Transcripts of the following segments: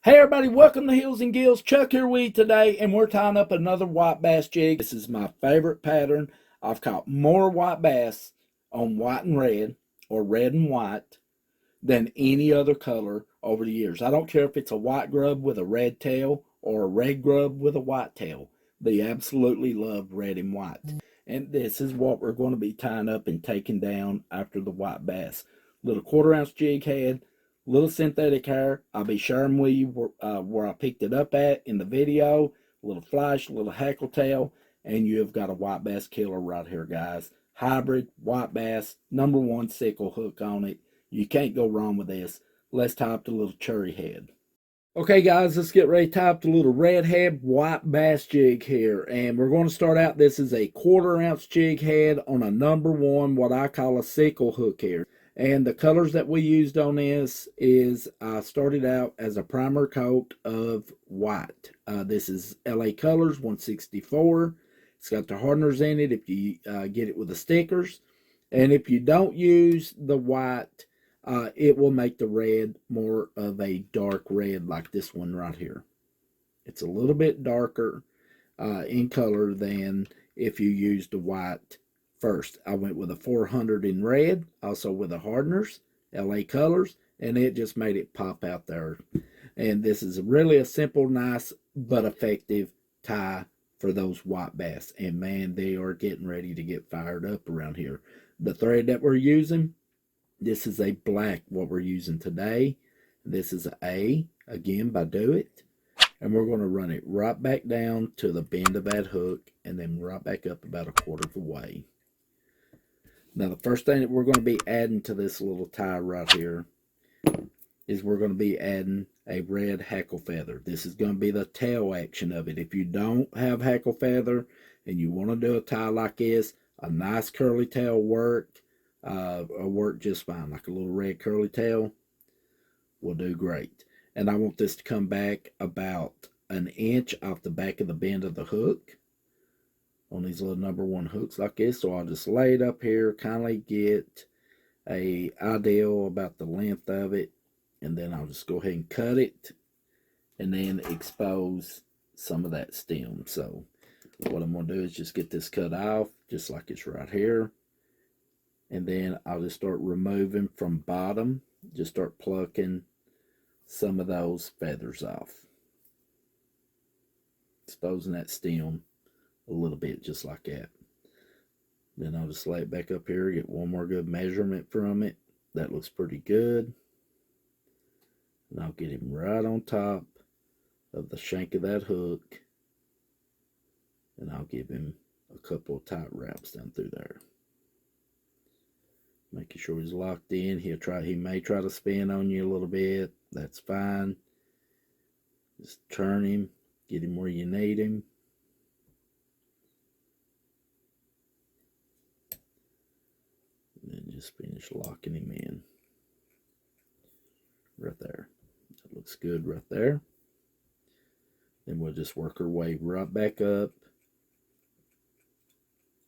Hey everybody, welcome to Heels and Gills. Chuck here with you today, and we're tying up another white bass jig. This is my favorite pattern. I've caught more white bass on white and red, or red and white, than any other color over the years. I don't care if it's a white grub with a red tail or a red grub with a white tail. They absolutely love red and white. And this is what we're going to be tying up and taking down after the white bass. Little 1/4 ounce jig head, little synthetic hair. I'll be sharing with you where I picked it up at in the video. A little flash, a little hackle tail, and you have got a white bass killer right here, guys. Hybrid white bass, #1 sickle hook on it. You can't go wrong with this. Let's tie up the little cherry head. Okay, guys, let's get ready to tie up the little redhead white bass jig here. And we're going to start out. This is a 1/4 ounce jig head on a #1, what I call a sickle hook here. And the colors that we used on this is I started out as a primer coat of white. This is LA Colors 164. It's got the hardeners in it if you get it with the stickers. And if you don't use the white, it will make the red more of a dark red like this one right here. It's a little bit darker in color than if you used the white first. I went with a 400 in red, also with the hardeners, LA Colors, and it just made it pop out there. And this is really a simple, nice, but effective tie for those white bass. And man, they are getting ready to get fired up around here. The thread that we're using, this is a black, what we're using today. This is A, again, by Do It. And we're going to run it right back down to the bend of that hook and then right back up about 1/4 of the way. Now, the first thing that we're going to be adding to this little tie right here is we're going to be adding a red hackle feather. This is going to be the tail action of it. If you don't have hackle feather and you want to do a tie like this, a nice curly tail will work just fine. Like a little red curly tail will do great. And I want this to come back about an inch off the back of the bend of the hook on these little #1 hooks like this. So I'll just lay it up here, kind of get a idea about the length of it, and then I'll just go ahead and cut it and then expose some of that stem. So what I'm going to do is just get this cut off just like it's right here, and then I'll just start removing from bottom, just start plucking some of those feathers off, exposing that stem a little bit just like that. Then I'll just lay it back up here, get one more good measurement from it. That looks pretty good. And I'll get him right on top of the shank of that hook, and I'll give him a couple of tight wraps down through there, making sure he's locked in. He may try to spin on you a little bit. That's fine. Just turn him, get him where you need him. And then just finish locking him in. Right there. That looks good right there. Then we'll just work our way right back up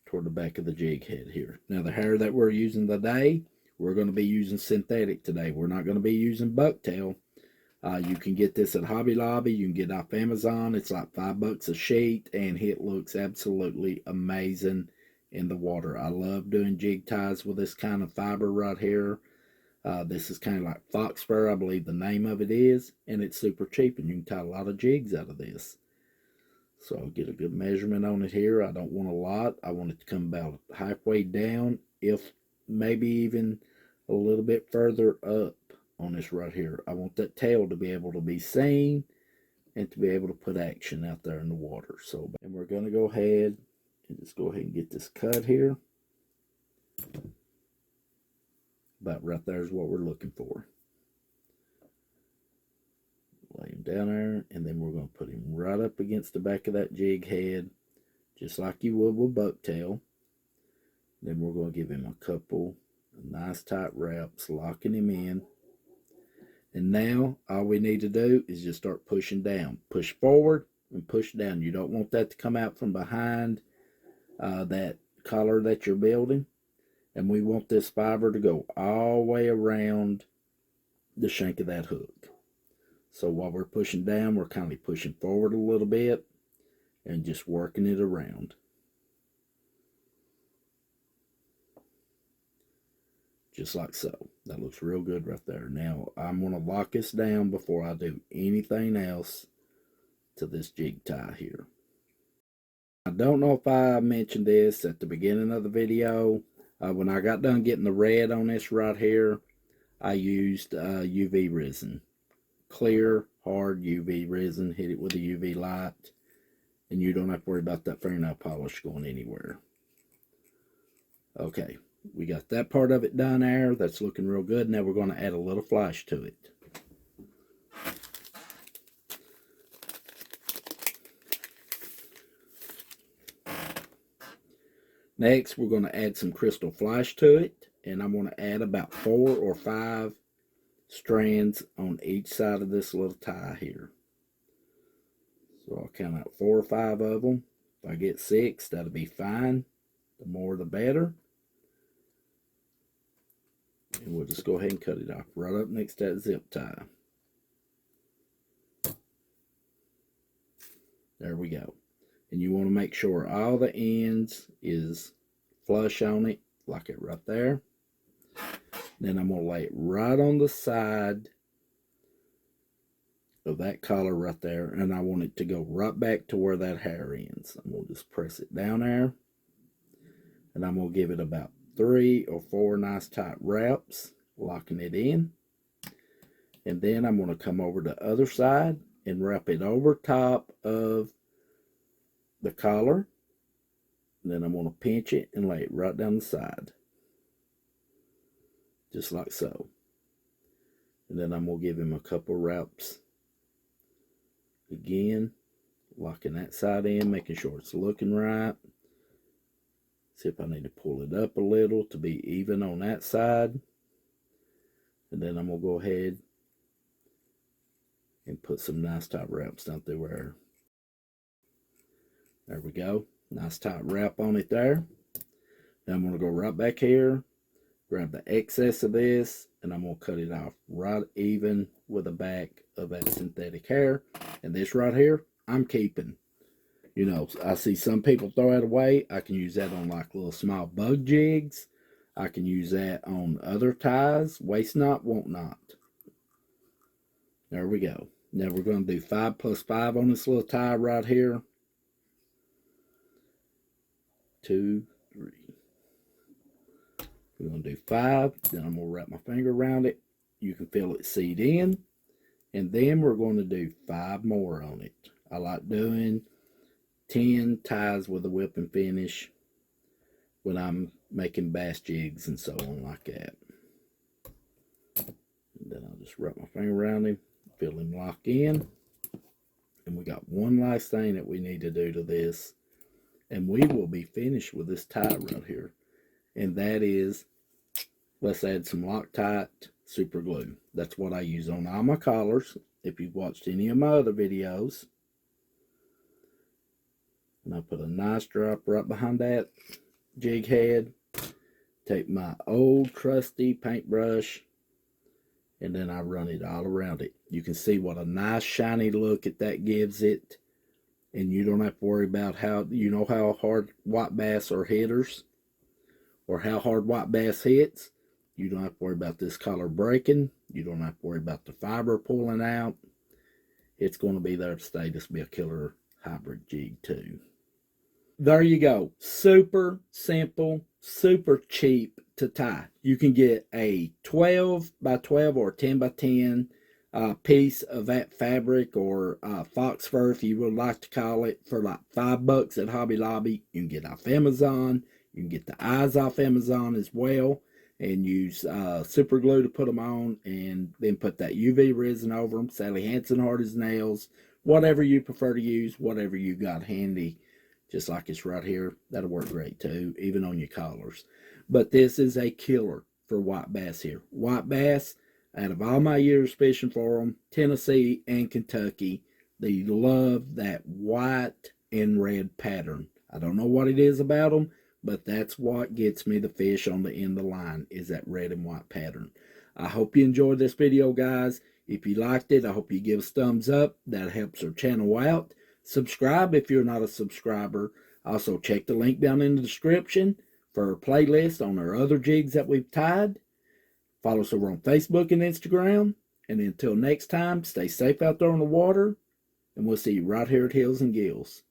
toward the back of the jig head here. Now the hair that we're using today, we're going to be using synthetic today. We're not going to be using bucktail. You can get this at Hobby Lobby. You can get it off Amazon. It's like $5 a sheet, and it looks absolutely amazing in the water. I love doing jig ties with this kind of fiber right here. This is kind of like fox fur, I believe the name of it is, and it's super cheap, and you can tie a lot of jigs out of this. So I'll get a good measurement on it here. I don't want a lot. I want it to come about halfway down, if maybe even a little bit further up on this right here. I want that tail to be able to be seen and to be able to put action out there in the water. So, and we're going to go ahead and just go ahead and get this cut here. About right there is what we're looking for. Lay him down there, and then we're going to put him right up against the back of that jig head, just like you would with bucktail. Then we're going to give him a couple of nice tight wraps, locking him in. And now all we need to do is just start pushing down. Push forward and push down. You don't want that to come out from behind that collar that you're building. And we want this fiber to go all the way around the shank of that hook. So while we're pushing down, we're kind of pushing forward a little bit and just working it around. Just like so. That looks real good right there. Now, I'm going to lock this down before I do anything else to this jig tie here. I don't know if I mentioned this at the beginning of the video. When I got done getting the red on this right here, I used UV resin. Clear, hard UV resin. Hit it with a UV light. And you don't have to worry about that fingernail polish going anywhere. Okay, we got that part of it done there. That's looking real good. Now we're going to add a little flash to it. Next, we're going to add some crystal flash to it. And I'm going to add about 4 or 5 strands on each side of this little tie here. So I'll count out 4 or 5 of them. If I get 6, that'll be fine. The more the better. And we'll just go ahead and cut it off right up next to that zip tie. There we go. And you want to make sure all the ends is flush on it, like it right there. Then I'm going to lay it right on the side of that collar right there, and I want it to go right back to where that hair ends. I'm going to just press it down there, and I'm going to give it about 3 or 4 nice tight wraps, locking it in. And then I'm going to come over the other side and wrap it over top of the collar. And then I'm going to pinch it and lay it right down the side, just like so. And then I'm going to give him a couple wraps again, locking that side in, making sure it's looking right. See if I need to pull it up a little to be even on that side. And then I'm going to go ahead and put some nice tight wraps down through there. There we go. Nice tight wrap on it there. Now I'm going to go right back here, grab the excess of this, and I'm going to cut it off right even with the back of that synthetic hair. And this right here, I'm keeping. You know, I see some people throw it away. I can use that on like little small bug jigs. I can use that on other ties. Waste not, want not. There we go. Now we're going to do 5 plus 5 on this little tie right here. 2, 3. We're going to do 5. Then I'm going to wrap my finger around it. You can feel it seed in. And then we're going to do 5 more on it. I like doing 10 ties with a whipping finish when I'm making bass jigs and so on like that. And then I'll just wrap my finger around him, feel him lock in. And we got one last thing that we need to do to this, and we will be finished with this tie right here. And that is, let's add some Loctite super glue. That's what I use on all my collars. If you've watched any of my other videos. And I put a nice drop right behind that jig head. Take my old trusty paintbrush, and then I run it all around it. You can see what a nice shiny look that gives it. And you don't have to worry about how, you know how hard white bass are hitters, or how hard white bass hits. You don't have to worry about this collar breaking. You don't have to worry about the fiber pulling out. It's going to be there to stay. This will be a killer hybrid jig too. There you go. Super simple, super cheap to tie. You can get a 12 by 12 or 10 by 10 piece of that fabric, or fox fur if you would like to call it, for like $5 at Hobby Lobby. You can get off Amazon. You can get the eyes off Amazon as well, and use super glue to put them on, and then put that UV resin over them. Sally Hansen hard as nails. Whatever you prefer to use, whatever you got handy. Just like it's right here. That'll work great too, even on your collars. But this is a killer for white bass here. White bass, out of all my years fishing for them, Tennessee and Kentucky, they love that white and red pattern. I don't know what it is about them, but that's what gets me the fish on the end of the line, is that red and white pattern. I hope you enjoyed this video, guys. If you liked it, I hope you give us a thumbs up. That helps our channel out. Subscribe if you're not a subscriber. Also, check the link down in the description for our playlist on our other jigs that we've tied. Follow us over on Facebook and Instagram. And until next time, stay safe out there on the water. And we'll see you right here at Hills and Gills.